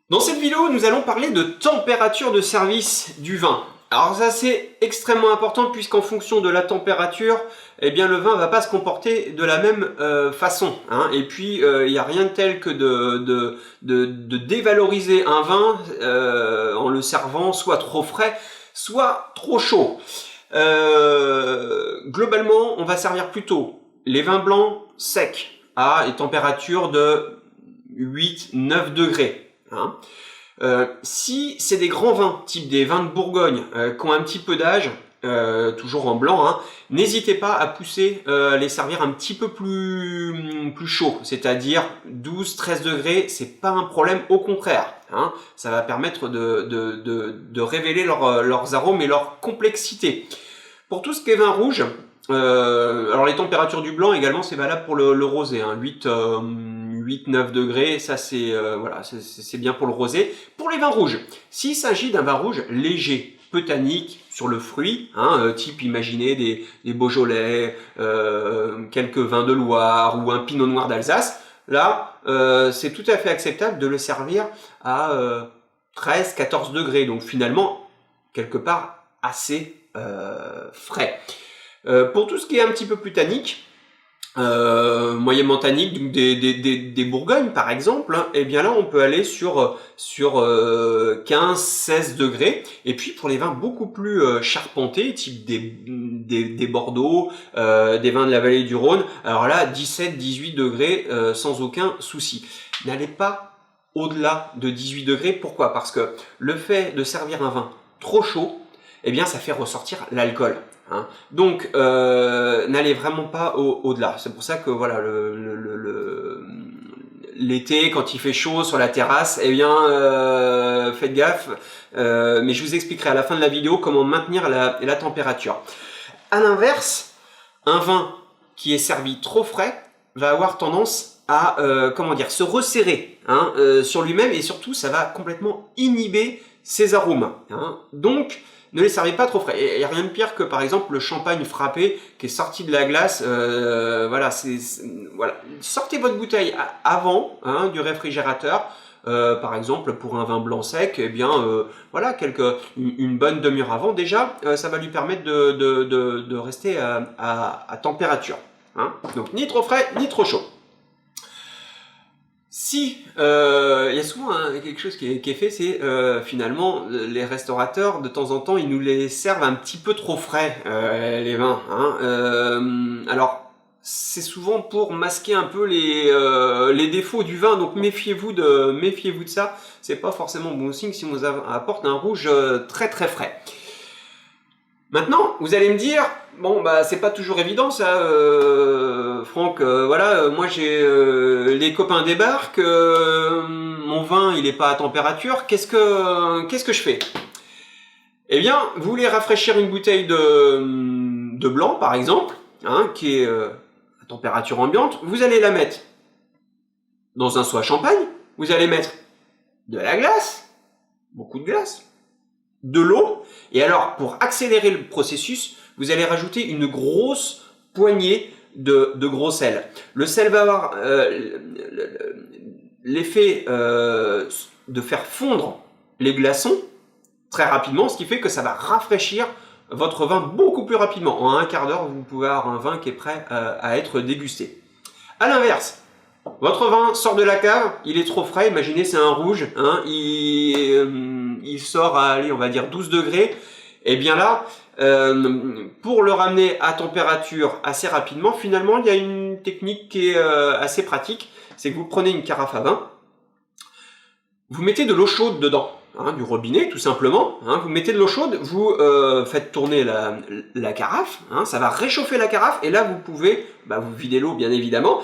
Dans cette vidéo, nous allons parler de température de service du vin. Alors ça c'est extrêmement important puisqu'en fonction de la température, eh bien le vin va pas se comporter de la même façon. Hein. Et puis il n'y a rien de tel que de dévaloriser un vin en le servant soit trop frais, soit trop chaud. Globalement, on va servir plutôt les vins blancs secs à une température de 8-9 degrés. Hein. Si c'est des grands vins, type des vins de Bourgogne, qui ont un petit peu d'âge, toujours en blanc, hein, n'hésitez pas à pousser les servir un petit peu plus chaud, c'est-à-dire 12-13 degrés, c'est pas un problème, au contraire. Hein, ça va permettre de révéler leurs arômes et leur complexité. Pour tout ce qui est vin rouge, alors les températures du blanc également c'est valable pour le rosé, hein, 8-9 degrés, ça c'est voilà, c'est bien pour le rosé. Pour les vins rouges, s'il s'agit d'un vin rouge léger, peu tannique sur le fruit, hein, type imaginez des Beaujolais, quelques vins de Loire ou un Pinot Noir d'Alsace, là c'est tout à fait acceptable de le servir à 13-14 degrés, donc finalement quelque part assez frais. Pour tout ce qui est un petit peu plus tannique, moyennement tannique, donc des Bourgognes par exemple, hein, et bien là on peut aller sur 15-16 degrés. Et puis pour les vins beaucoup plus charpentés, type des Bordeaux, des vins de la vallée du Rhône, alors là 17-18 degrés sans aucun souci. N'allez pas au-delà de 18 degrés, pourquoi? Parce que le fait de servir un vin trop chaud, eh bien ça fait ressortir l'alcool. Hein. Donc n'allez vraiment pas au-delà. C'est pour ça que voilà, l'été quand il fait chaud sur la terrasse, eh bien faites gaffe. Mais je vous expliquerai à la fin de la vidéo comment maintenir la température. À l'inverse, un vin qui est servi trop frais va avoir tendance à comment dire, se resserrer hein, sur lui-même, et surtout ça va complètement inhiber ses arômes. Hein. Donc ne les servez pas trop frais. Il n'y a rien de pire que par exemple le champagne frappé qui est sorti de la glace. Voilà, voilà. Sortez votre bouteille avant hein, du réfrigérateur. Par exemple pour un vin blanc sec, eh bien voilà, une bonne demi-heure avant déjà, ça va lui permettre de rester à température. Hein. Donc ni trop frais ni trop chaud. Si, il y a souvent hein, quelque chose qui est fait, c'est finalement les restaurateurs de temps en temps ils nous les servent un petit peu trop frais les vins. Hein. Alors c'est souvent pour masquer un peu les défauts du vin, donc méfiez-vous de ça. C'est pas forcément bon signe si on vous apporte un rouge très très frais. Maintenant, vous allez me dire, bon bah c'est pas toujours évident ça, Franck. Voilà, moi j'ai les copains débarquent, mon vin il est pas à température. Qu'est-ce que je fais? Eh bien, vous voulez rafraîchir une bouteille de blanc par exemple, hein, qui est à température ambiante. Vous allez la mettre dans un seau à champagne. Vous allez mettre de la glace, beaucoup de glace, de l'eau, et alors pour accélérer le processus, vous allez rajouter une grosse poignée de gros sel. Le sel va avoir l'effet de faire fondre les glaçons très rapidement, ce qui fait que ça va rafraîchir votre vin beaucoup plus rapidement. En un quart d'heure, vous pouvez avoir un vin qui est prêt à être dégusté. À l'inverse, votre vin sort de la cave, il est trop frais, imaginez c'est un rouge, hein, il sort à, allez, on va dire 12 degrés, et bien là, pour le ramener à température assez rapidement, finalement il y a une technique qui est assez pratique, c'est que vous prenez une carafe à vin, vous mettez de l'eau chaude dedans, hein, du robinet tout simplement, hein, vous mettez de l'eau chaude, vous faites tourner la carafe, hein, ça va réchauffer la carafe, et là vous pouvez, vous videz l'eau bien évidemment,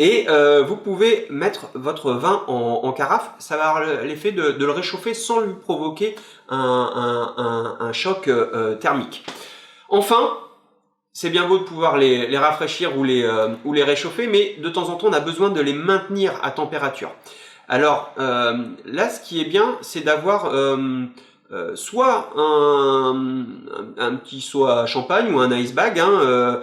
et vous pouvez mettre votre vin en carafe, ça va avoir l'effet de le réchauffer sans lui provoquer un choc thermique. Enfin, c'est bien beau de pouvoir les rafraîchir ou les réchauffer, mais de temps en temps on a besoin de les maintenir à température. Alors là, ce qui est bien, c'est d'avoir soit un petit seau à champagne ou un ice bag, hein,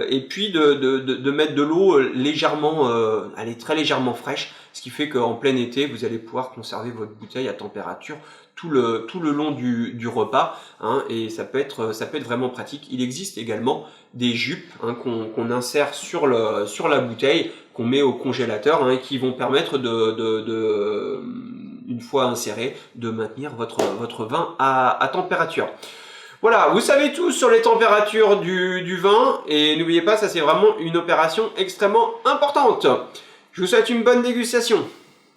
et puis de mettre de l'eau légèrement, elle est très légèrement fraîche, ce qui fait qu'en plein été, vous allez pouvoir conserver votre bouteille à température tout le long du repas, hein, et ça peut être vraiment pratique. Il existe également des jupes, hein, qu'on insère sur la bouteille, qu'on met au congélateur, hein, et qui vont permettre une fois inséré, de maintenir votre vin à température. Voilà, vous savez tout sur les températures du vin, et n'oubliez pas, ça c'est vraiment une opération extrêmement importante. Je vous souhaite une bonne dégustation.